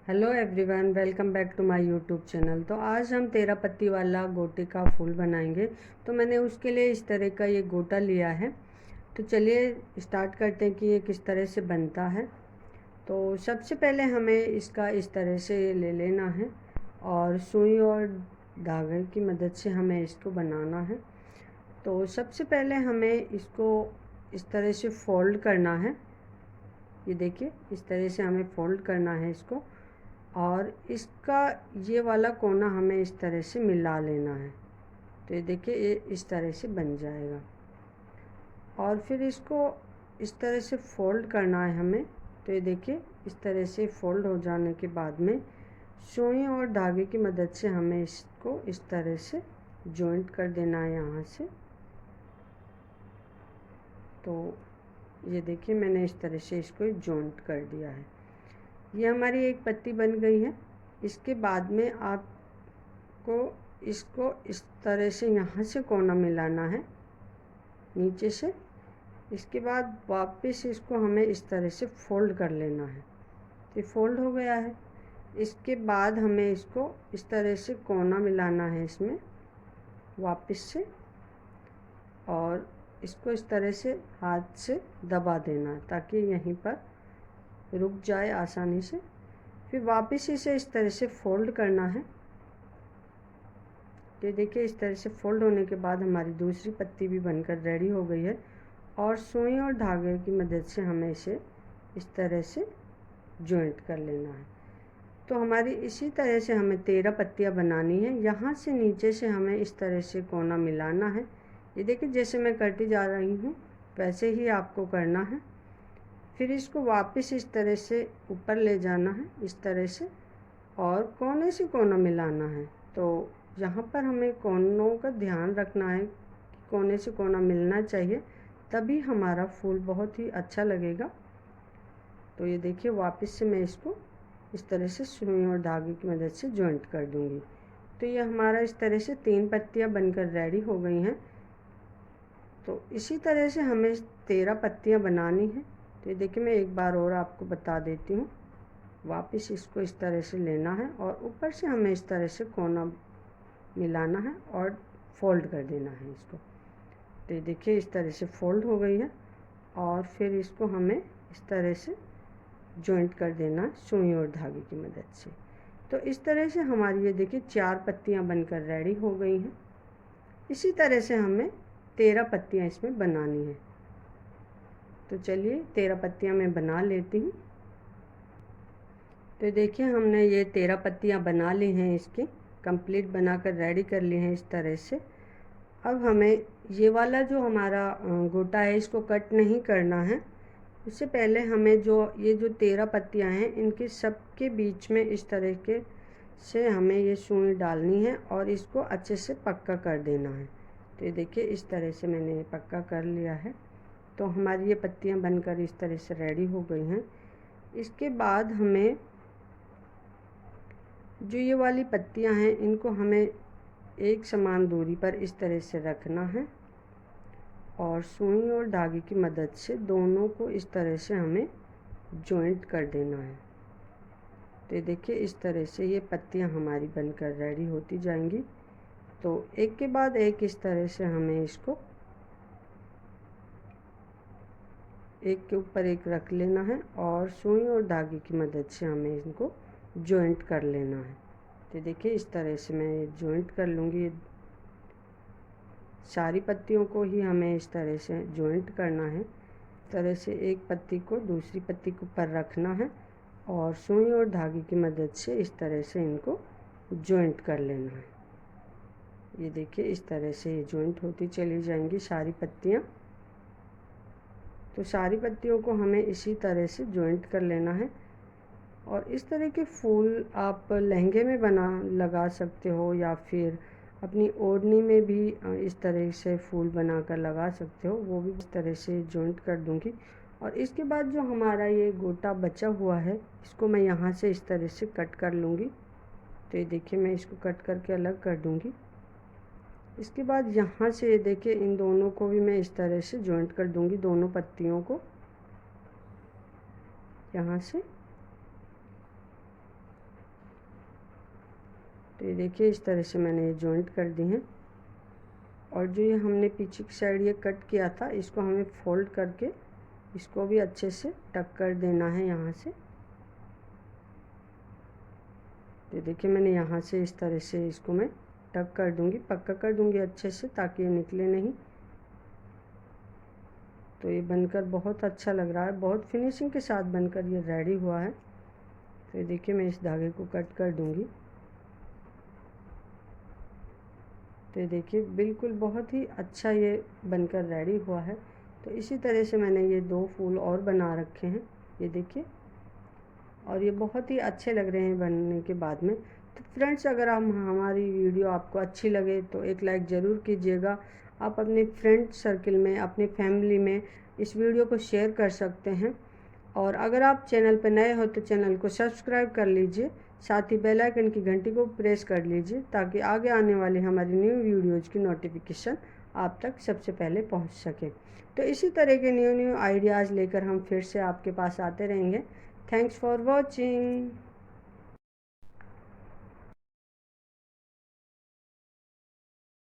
Hello everyone, welcome back to my YouTube channel. तो आज हम 13 पत्ती वाला गोटे का फूल बनाएंगे। तो मैंने उसके लिए इस तरह का ये गोटा लिया है। तो चलिए स्टार्ट करते हैं कि ये किस तरह से बनता है। तो सबसे पहले हमें इसका इस तरह से ये ले लेना है और सुई और धागे की मदद से हमें इसको बनाना है। तो सबसे पहले हमें इसको इस तरह से फोल्ड करना है। ये देखिए, इस तरह से हमें फोल्ड करना है इसको, और इसका ये वाला कोना हमें इस तरह से मिला लेना है। तो ये देखिए, ये इस तरह से बन जाएगा। और फिर इसको इस तरह से फोल्ड करना है हमें। तो ये देखिए, इस तरह से फोल्ड हो जाने के बाद में सुई और धागे की मदद से हमें इसको इस तरह से जॉइंट कर देना है यहाँ से। तो ये देखिए, मैंने इस तरह से इसको जॉइंट कर दिया है। ये हमारी एक पत्ती बन गई है। इसके बाद में आपको इसको इस तरह से यहाँ से कोना मिलाना है नीचे से। इसके बाद वापस इसको हमें इस तरह से फोल्ड कर लेना है। तो फोल्ड हो गया है। इसके बाद हमें इसको इस तरह से कोना मिलाना है इसमें वापस से, और इसको इस तरह से हाथ से दबा देना है ताकि यहीं पर रुक जाए आसानी से। फिर वापस इसे इस तरह से फोल्ड करना है। तो देखिए, इस तरह से फोल्ड होने के बाद हमारी दूसरी पत्ती भी बनकर रेडी हो गई है। और सुई और धागे की मदद से हमें इसे इस तरह से जॉइंट कर लेना है। तो हमारी इसी तरह से हमें 13 पत्तियां बनानी है। यहाँ से नीचे से हमें इस तरह से कोना मिलाना है। ये देखिए, जैसे मैं करती जा रही हूँ वैसे ही आपको करना है। फिर इसको वापस इस तरह से ऊपर ले जाना है इस तरह से, और कोने से कोना मिलाना है। तो यहाँ पर हमें कोनों का ध्यान रखना है कि कोने से कोना मिलना चाहिए, तभी हमारा फूल बहुत ही अच्छा लगेगा। तो ये देखिए, वापस से मैं इसको इस तरह से सुई और धागे की मदद से जॉइंट कर दूँगी। तो ये हमारा इस तरह से 3 पत्तियाँ बनकर रेडी हो गई हैं। तो इसी तरह से हमें 13 पत्तियाँ बनानी हैं। तो ये देखिए, मैं एक बार और आपको बता देती हूँ। वापस इसको इस तरह से लेना है और ऊपर से हमें इस तरह से कोना मिलाना है और फोल्ड कर देना है इसको। तो ये देखिए, इस तरह से फोल्ड हो गई है। और फिर इसको हमें इस तरह से जॉइंट कर देना है सुई और धागे की मदद से। तो इस तरह से हमारी ये देखिए 4 पत्तियाँ बनकर रेडी हो गई हैं। इसी तरह से हमें 13 पत्तियाँ इसमें बनानी है। तो चलिए 13 पत्तियाँ मैं बना लेती हूँ। तो देखिए, हमने ये 13 पत्तियाँ बना ली हैं, इसकी कंप्लीट बनाकर रेडी कर ली हैं इस तरह से। अब हमें ये वाला जो हमारा गोटा है इसको कट नहीं करना है। उससे पहले हमें ये जो 13 पत्तियाँ हैं इनके सबके बीच में इस तरह के से हमें ये सुई डालनी है और इसको अच्छे से पक्का कर देना है। तो ये देखिए, इस तरह से मैंने ये पक्का कर लिया है। तो हमारी ये पत्तियाँ बनकर इस तरह से रेडी हो गई हैं। इसके बाद हमें जो ये वाली पत्तियां हैं इनको हमें एक समान दूरी पर इस तरह से रखना है और सुई और धागे की मदद से दोनों को इस तरह से हमें जॉइंट कर देना है। तो ये देखिए, इस तरह से ये पत्तियां हमारी बनकर रेडी होती जाएंगी। तो एक के बाद एक इस तरह से हमें इसको एक के ऊपर एक रख लेना है और सुई और धागे की मदद से हमें इनको जॉइंट कर लेना है। तो देखिए, इस तरह से मैं ये जॉइंट कर लूँगी। सारी पत्तियों को ही हमें इस तरह से जॉइंट करना है। इस तरह से एक पत्ती को दूसरी पत्ती के ऊपर रखना है और सुई और धागे की मदद से इस तरह से इनको जॉइंट कर लेना है। ये देखिए, इस तरह से ये जॉइंट होती चली जाएंगी सारी पत्तियाँ। तो सारी पत्तियों को हमें इसी तरह से जॉइंट कर लेना है। और इस तरह के फूल आप लहंगे में लगा सकते हो, या फिर अपनी ओढ़नी में भी इस तरह से फूल बनाकर लगा सकते हो। वो भी इस तरह से जॉइंट कर दूंगी। और इसके बाद जो हमारा ये गोटा बचा हुआ है इसको मैं यहाँ से इस तरह से कट कर लूँगी। तो ये देखिए, मैं इसको कट करके अलग कर दूँगी। इसके बाद यहाँ से ये देखिए, इन दोनों को भी मैं इस तरह से जॉइंट कर दूँगी, दोनों पत्तियों को यहाँ से। ये देखिए इस तरह से मैंने ये जॉइंट कर दी हैं। और जो ये हमने पीछे की साइड ये कट किया था, इसको हमें फोल्ड करके इसको भी अच्छे से टक कर देना है यहाँ से। तो देखिए मैंने यहाँ से इस तरह से इसको मैं टक कर दूँगी, पक्का कर दूँगी अच्छे से, ताकि ये निकले नहीं। तो ये बनकर बहुत अच्छा लग रहा है, बहुत फिनिशिंग के साथ बनकर ये रेडी हुआ है। तो ये देखिए मैं इस धागे को कट कर दूँगी। तो ये देखिए बिल्कुल बहुत ही अच्छा ये बनकर रेडी हुआ है। तो इसी तरह से मैंने ये 2 फूल और बना रखे हैं, ये देखिए, और ये बहुत ही अच्छे लग रहे हैं बनने के बाद में। तो फ्रेंड्स, अगर हमारी वीडियो आपको अच्छी लगे तो एक लाइक ज़रूर कीजिएगा। आप अपने फ्रेंड सर्किल में, अपनी फैमिली में इस वीडियो को शेयर कर सकते हैं। और अगर आप चैनल पर नए हो तो चैनल को सब्सक्राइब कर लीजिए, साथ ही बेल आइकन की घंटी को प्रेस कर लीजिए, ताकि आगे आने वाली हमारी न्यू वीडियोज़ की नोटिफिकेशन आप तक सबसे पहले पहुंच सके। तो इसी तरह के न्यू आइडियाज़ लेकर हम फिर से आपके पास आते रहेंगे। Thanks for watching.